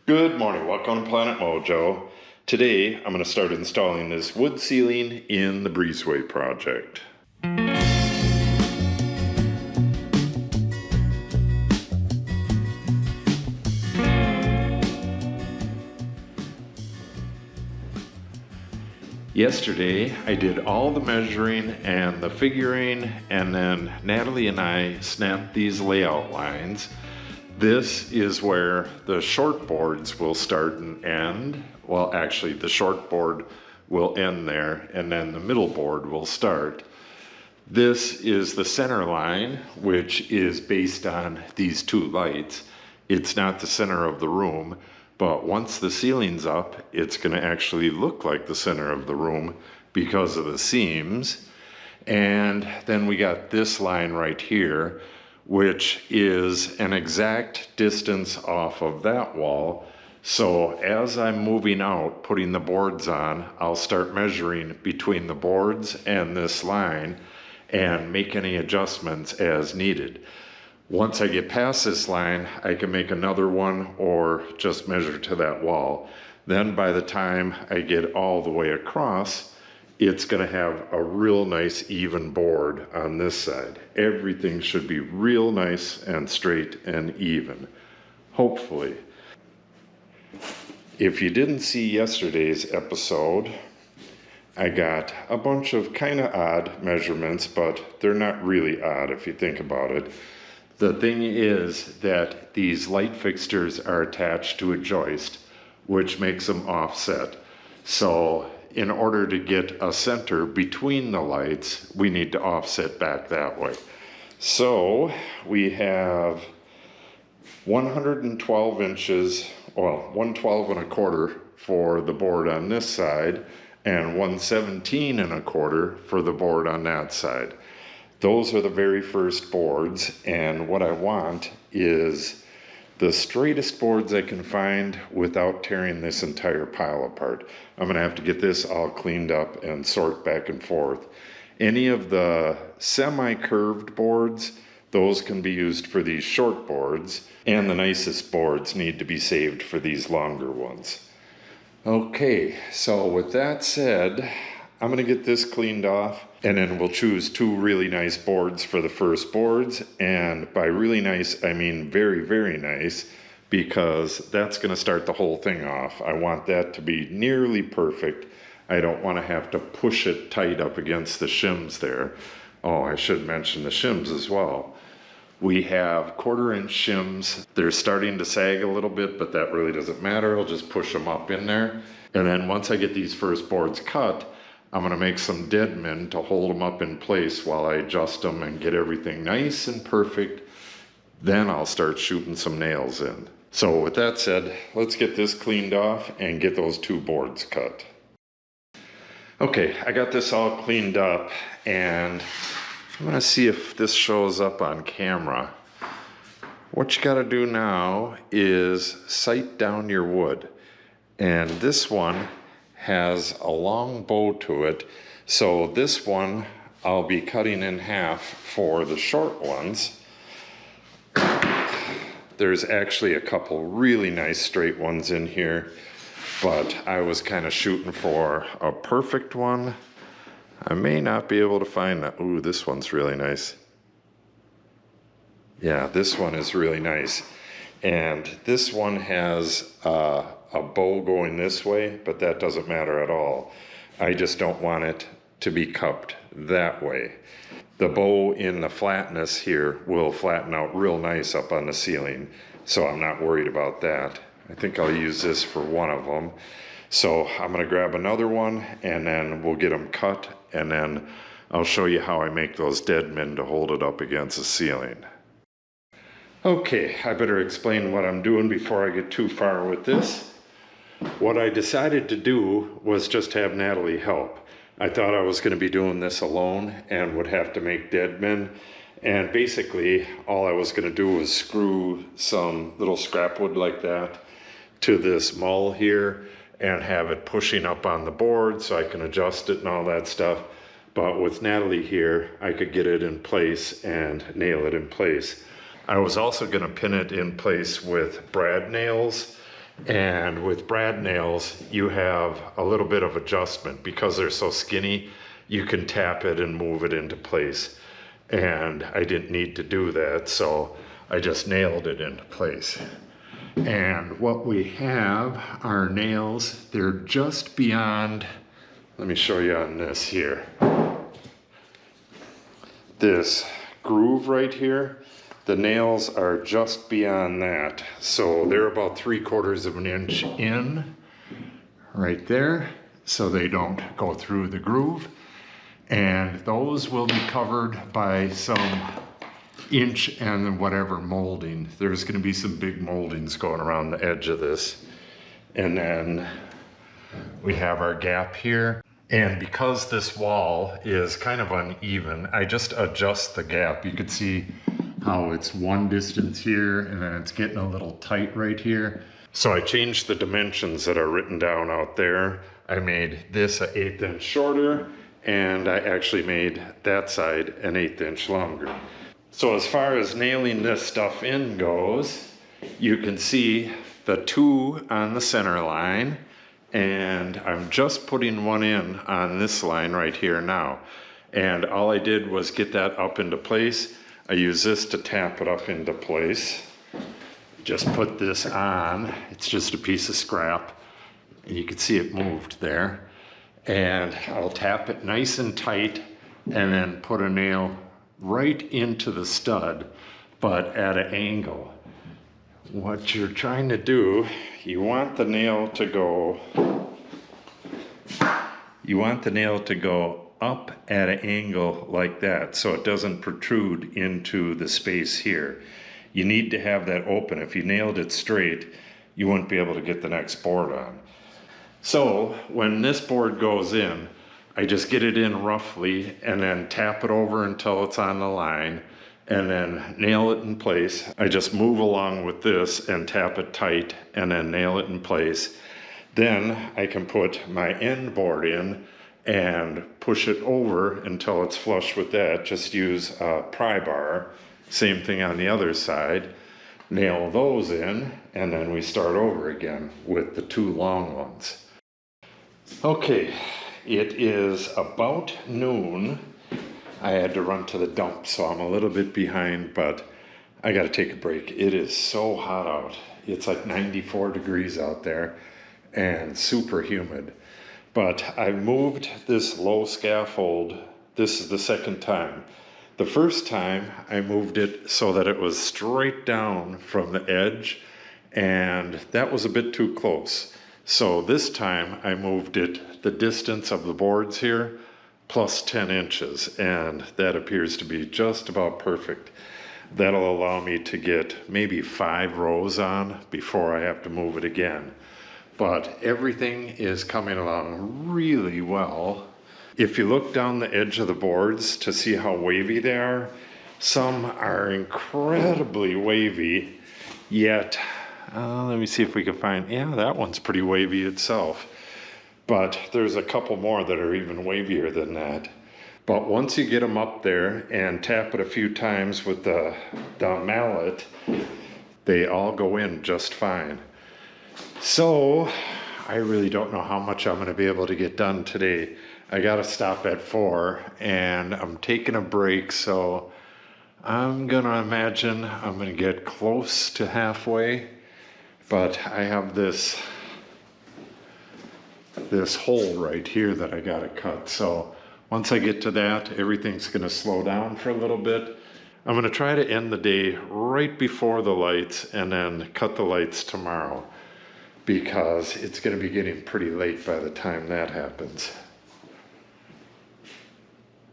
Good morning, welcome to Planet Mojo. Today I'm going to start installing this wood ceiling in the Breezeway Project. Yesterday I did all the measuring and the figuring, and then Natalie and I snapped these layout lines. This is where the short boards will start and end. Well, actually the short board will end there and then the middle board will start. This is the center line, which is based on these two lights. It's not the center of the room, but once the ceiling's up, it's going to actually look like the center of the room because of the seams. And then we got this line right here, which is an exact distance off of that wall. So as I'm moving out, putting the boards on, I'll start measuring between the boards and this line and make any adjustments as needed. Once I get past this line, I can make another one or just measure to that wall. Then by the time I get all the way across, it's going to have a real nice even board on this side. Everything should be real nice and straight and even, hopefully. If you didn't see yesterday's episode, I got a bunch of kind of odd measurements, but they're not really odd if you think about it. The thing is that these light fixtures are attached to a joist, which makes them offset. So in order to get a center between the lights, we need to offset back that way. So we have 112 inches, well, 112 and a quarter for the board on this side, and 117 and a quarter for the board on that side. Those are the very first boards, and what I want is the straightest boards I can find without tearing this entire pile apart. I'm going to have to get this all cleaned up and sort back and forth. Any of the semi-curved boards, those can be used for these short boards, and the nicest boards need to be saved for these longer ones. Okay, so with that said, I'm going to get this cleaned off, and then we'll choose two really nice boards for the first boards. And by really nice, I mean very, very nice, because that's going to start the whole thing off. I want that to be nearly perfect. I don't want to have to push it tight up against the shims there. Oh, I should mention the shims as well. We have 1/4 inch shims. They're starting to sag a little bit, but that really doesn't matter. I'll just push them up in there. And then once I get these first boards cut, I'm going to make some dead men to hold them up in place while I adjust them and get everything nice and perfect. Then I'll start shooting some nails in. So with that said, let's get this cleaned off and get those two boards cut. Okay, I got this all cleaned up, and I'm going to see if this shows up on camera. What you got to do now is sight down your wood. And this one has a long bow to it. So this one I'll be cutting in half for the short ones. There's actually a couple really nice straight ones in here, but I was kind of shooting for a perfect one. I may not be able to find that. Ooh, this one's really nice. Yeah, this one is really nice. And this one has a bow going this way, but that doesn't matter at all. I just don't want it to be cupped that way. The bow in the flatness here will flatten out real nice up on the ceiling, so I'm not worried about that. I think I'll use this for one of them. So I'm going to grab another one, and then we'll get them cut, and then I'll show you how I make those dead men to hold it up against the ceiling. Okay, I better explain what I'm doing before I get too far with this. What I decided to do was just have Natalie help. I thought I was going to be doing this alone and would have to make dead men. And basically, all I was going to do was screw some little scrap wood like that to this mull here and have it pushing up on the board so I can adjust it and all that stuff. But with Natalie here, I could get it in place and nail it in place. I was also going to pin it in place with brad nails, And with brad nails, you have a little bit of adjustment. Because they're so skinny, you can tap it and move it into place. And I didn't need to do that, so I just nailed it into place. And what we have are nails. They're just beyond, let me show you on this here. This groove right here, the nails are just beyond that. So they're about 3/4 of an inch in right there, so they don't go through the groove. And those will be covered by some inch and whatever molding. There's going to be some big moldings going around the edge of this. And then we have our gap here. And because this wall is kind of uneven, I just adjust the gap. You can see how it's one distance here and then it's getting a little tight right here. So I changed the dimensions that are written down out there. I made this an 1/8 inch shorter, and I actually made that side an 1/8 inch longer. So as far as nailing this stuff in goes, you can see the 2 on the center line, and I'm just putting one in on this line right here now. And all I did was get that up into place. I use this to tap it up into place. Just put this on. It's just a piece of scrap. And you can see it moved there. And I'll tap it nice and tight and then put a nail right into the stud, but at an angle. What you're trying to do, you want the nail to go up at an angle like that, so it doesn't protrude into the space here. You need to have that open. If you nailed it straight, you wouldn't be able to get the next board on. So when this board goes in, I just get it in roughly and then tap it over until it's on the line and then nail it in place. I just move along with this and tap it tight and then nail it in place. Then I can put my end board in and push it over until it's flush with that. Just use a pry bar. Same thing on the other side. Nail those in, and then we start over again with the 2 long ones. Okay, it is about noon. I had to run to the dump, so I'm a little bit behind, but I gotta take a break. It is so hot out. It's like 94 degrees out there and super humid. But I moved this low scaffold. This is the second time. The first time I moved it so that it was straight down from the edge, and that was a bit too close. So this time I moved it the distance of the boards here plus 10 inches, and that appears to be just about perfect. That'll allow me to get maybe 5 rows on before I have to move it again. But everything is coming along really well. If you look down the edge of the boards to see how wavy they are, some are incredibly wavy, yet, let me see if we can find, yeah, that one's pretty wavy itself. But there's a couple more that are even wavier than that. But once you get them up there and tap it a few times with the mallet, they all go in just fine. So I really don't know how much I'm going to be able to get done today. I got to stop at 4 and I'm taking a break, so I'm going to imagine I'm going to get close to halfway. But I have this hole right here that I got to cut. So once I get to that, everything's going to slow down for a little bit. I'm going to try to end the day right before the lights and then cut the lights tomorrow, because it's going to be getting pretty late by the time that happens.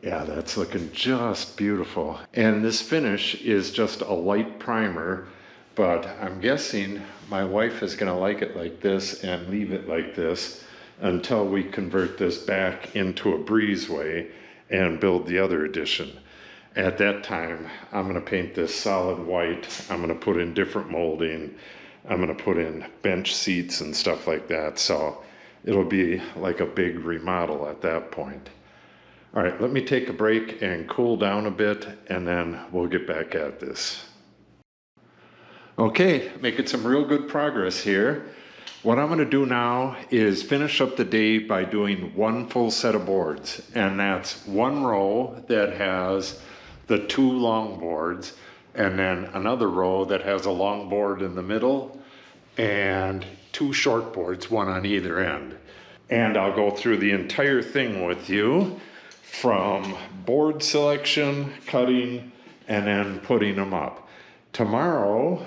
Yeah, that's looking just beautiful. And this finish is just a light primer, but I'm guessing my wife is going to like it like this and leave it like this until we convert this back into a breezeway and build the other edition. At that time, I'm going to paint this solid white. I'm going to put in different molding. I'm going to put in bench seats and stuff like that. So it'll be like a big remodel at that point. All right, let me take a break and cool down a bit, and then we'll get back at this. Okay, making some real good progress here. What I'm going to do now is finish up the day by doing one full set of boards, and that's one row that has the 2 long boards, and then another row that has a long board in the middle and 2 short boards, one on either end. And I'll go through the entire thing with you, from board selection, cutting, and then putting them up. Tomorrow,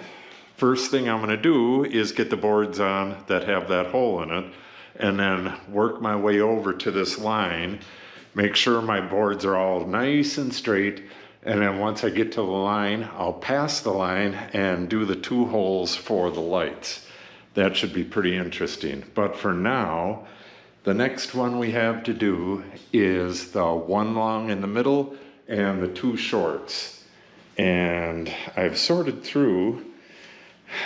first thing I'm going to do is get the boards on that have that hole in it, and then work my way over to this line, make sure my boards are all nice and straight, and then once I get to the line, I'll pass the line and do the 2 holes for the lights. That should be pretty interesting. But for now, the next one we have to do is the 1 long in the middle and the 2 shorts. And I've sorted through.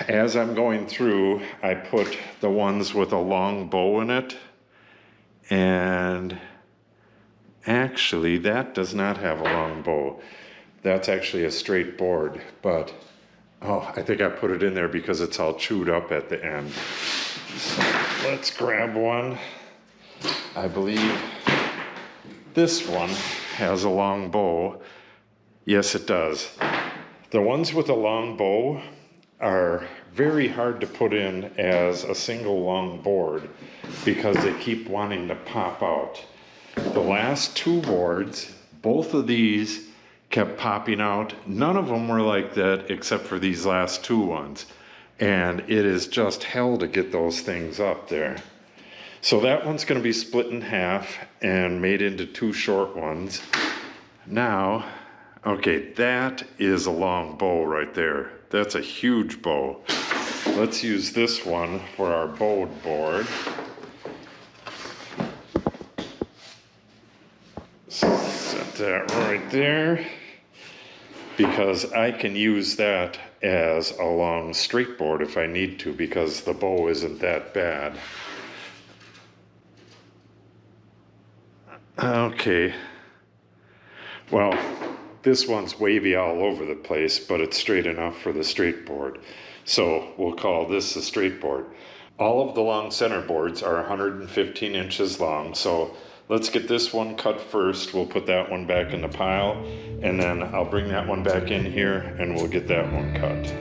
As I'm going through, I put the ones with a long bow in it, and actually that does not have a long bow. That's actually a straight board, but oh, I think I put it in there because it's all chewed up at the end. So let's grab one. I believe this one has a long bow. Yes, it does. The ones with a long bow are very hard to put in as a single long board because they keep wanting to pop out. The last 2 boards, both of these kept popping out. None of them were like that except for these last 2 ones. And it is just hell to get those things up there. So that one's going to be split in half and made into 2 short ones. Now, okay, that is a long bow right there. That's a huge bow. Let's use this one for our bowed board. Set that right there, because I can use that as a long straight board if I need to, because the bow isn't that bad. Okay. Well, this one's wavy all over the place, but it's straight enough for the straight board. So we'll call this the straight board. All of the long center boards are 115 inches long. So let's get this one cut first. We'll put that one back in the pile, and then I'll bring that one back in here and we'll get that one cut.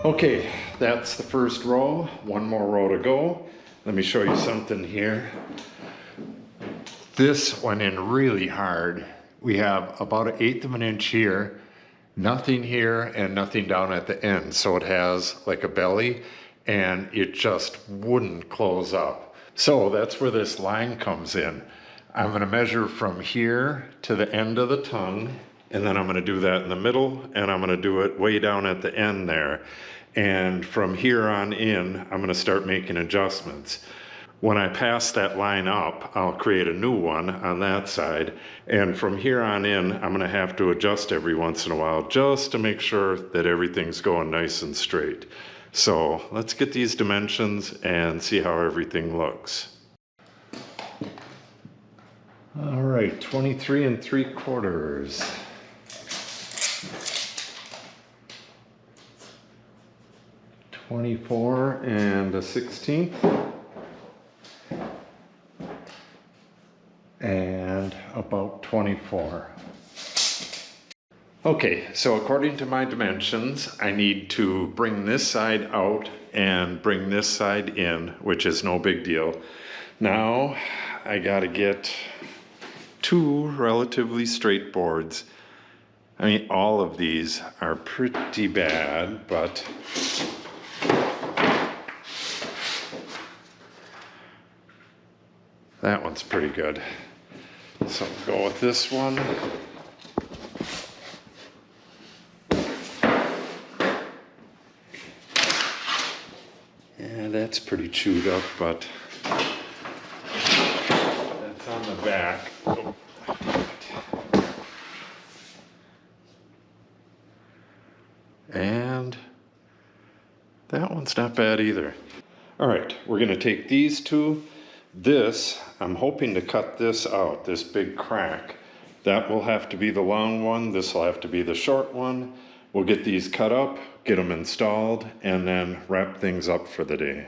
Okay, that's the first row. One more row to go. Let me show you something here. This went in really hard. We have about 1/8 of an inch here, nothing here and nothing down at the end. So it has like a belly and it just wouldn't close up. So that's where this line comes in. I'm gonna measure from here to the end of the tongue, and then I'm gonna do that in the middle, and I'm gonna do it way down at the end there. And from here on in, I'm gonna start making adjustments. When I pass that line up, I'll create a new one on that side. And from here on in, I'm gonna have to adjust every once in a while just to make sure that everything's going nice and straight. So let's get these dimensions and see how everything looks. All right, 23 3/4. (24 1/16) and about 24. Okay, so according to my dimensions, I need to bring this side out and bring this side in, which is no big deal. Now I gotta get 2 relatively straight boards. I mean, all of these are pretty bad, but that one's pretty good. So we'll go with this one. And that's pretty chewed up, but that's on the back. Oh. And that one's not bad either. All right, we're gonna take these two. This, I'm hoping to cut this out, this big crack. That will have to be the long one. This will have to be the short one. We'll get these cut up, get them installed, and then wrap things up for the day.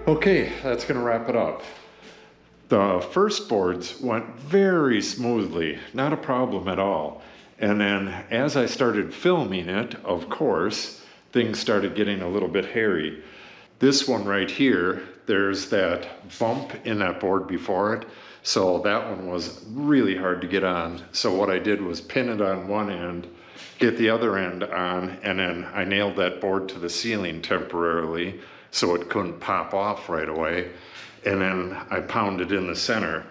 Okay, that's gonna wrap it up. The first boards went very smoothly, not a problem at all. And then as I started filming it, of course, things started getting a little bit hairy. This one right here, there's that bump in that board before it. So that one was really hard to get on. So what I did was pin it on one end, get the other end on, and then I nailed that board to the ceiling temporarily so it couldn't pop off right away. And then I pounded in the center.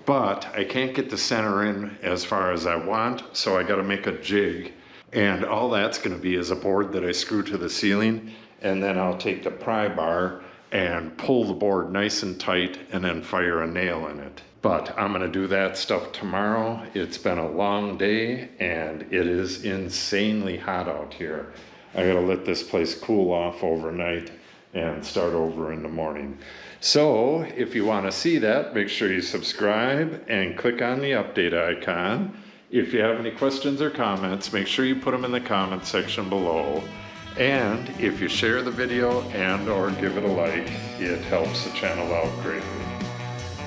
But I can't get the center in as far as I want, so I gotta make a jig. And all that's gonna be is a board that I screw to the ceiling, and then I'll take the pry bar and pull the board nice and tight and then fire a nail in it. But I'm gonna do that stuff tomorrow. It's been a long day and it is insanely hot out here. I gotta let this place cool off overnight and start over in the morning. So if you wanna see that, make sure you subscribe and click on the update icon. If you have any questions or comments, make sure you put them in the comment section below. And if you share the video and or give it a like, it helps the channel out greatly.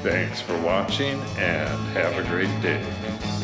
Thanks for watching and have a great day.